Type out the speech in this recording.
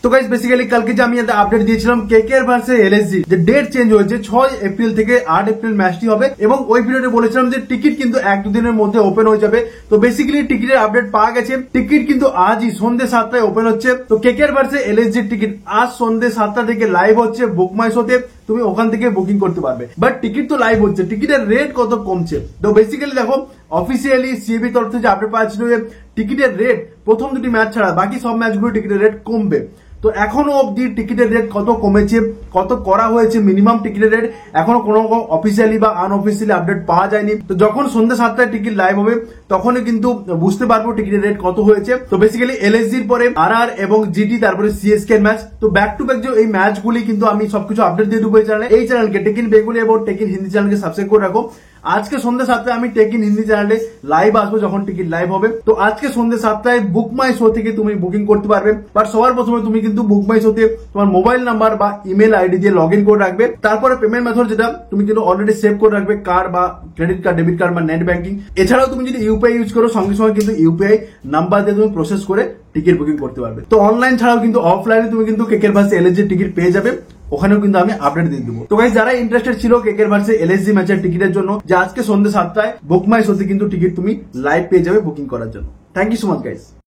তো guys basically কালকে যে আমি একটা আপডেট দিয়েছিলাম কেকেআর ভার্সেস এলএসজি যে ডেট চেঞ্জ হয়েছে 6 এপ্রিল থেকে 8 এপ্রিল ম্যাচটি হবে এবং ওই ভিডিওতে বলেছিলাম যে টিকিট কিন্তু 1-2 দিনের মধ্যে ওপেন হয়ে যাবে। তো বেসিক্যালি টিকিটের আপডেট পাওয়া গেছে, টিকিট কিন্তু আজই সন্ধ্যে 7টায় ওপেন হচ্ছে। তো কেকেআর ভার্সেস এলএসজি টিকিট আজ সন্ধ্যে 7টা থেকে লাইভ হচ্ছে বুক মাই শোতে, তুমি ওখান থেকে বুকিং করতে পারবে। বাট টিকিট তো লাইভ হচ্ছে, টিকিটের রেট কত কমছে। তো বেসিক্যালি দেখো অফিসিয়ালি সিএবি তরফ থেকে আপডেট পাওয়া ছিল যে টিকিটের রেট প্রথম দুটি ম্যাচ ছাড়া বাকি সব ম্যাচগুলো টিকিটের রেট কমবে। তো এখনো অব্দি টিকিটের রেট কত কমেছে, কত করা হয়েছে মিনিমাম টিকিটের রেট এখনো কোনো অফিসিয়ালি বা আনঅফিসিয়ালি আপডেট পাওয়া যায়নি। তো যখন সন্ধ্যা 7টায় টিকিট লাইভ হবে তখনই কিন্তু বুঝতে পারবো টিকিটের রেট কত হয়েছে। তো বেসিক্যালি এলএসজির পরে আরআর এবং জিটি তারপরে সিএসকে ম্যাচ, তো ব্যাক টু ব্যাক যে এই ম্যাচগুলি কিন্তু আমি সবকিছু আপডেট দিয়ে দেবো এই চ্যানেলে। এই চ্যানেলকে টেকিন বেঙ্গলি এবং টেকিন হিন্দি চ্যানেলকে সাবস্ক্রাইব করে রাখো। আজকে সন্ধ্যে 7টায় আমি টেকিন হিন্দি চ্যানেলে লাইভ আসবো যখন টিকিট লাইভ হবে। তো আজকে সন্ধ্যে 7টায় বুক মাই শো থেকে তুমি বুকিং করতে পারবে। বাট সবার প্রথমে তুমি কিন্তু বুক মাই শোতে তোমার মোবাইল নাম্বার বা ইমেল আইডি দিয়ে লগ ইন করে রাখবে। তারপরে পেমেন্ট মেথড যেটা তুমি কিন্তু অলরেডি সেভ করে রাখবে, কার্ড বা ক্রেডিট কার্ড, ডেবিট কার্ড বা নেট ব্যাংকিং। এছাড়াও তুমি যদি ইউপিআই ইউজ করো সঙ্গে সঙ্গে কিন্তু ইউপিআই নাম্বার দিয়ে তুমি প্রসেস করে টিকিট বুকিং করতে পারবে। তো অনলাইন ছাড়াও কিন্তু অফলাইনে তুমি কিন্তু কেকেআর ভার্সেস এলএসজি টিকিট পেয়ে যাবে, ওখানেও কিন্তু আমি আপডেট দিয়ে দেবো। তো গাইস যারা ইন্টারেস্টেড ছিল কেকেআর ভার্সেস এলএসজি ম্যাচের টিকিটের জন্য যে আজকে সন্ধ্যে 7টায় বুক মাই শোতে কিন্তু টিকিট তুমি লাইভ পেয়ে যাবে বুকিং করার জন্য। Thank you so much guys.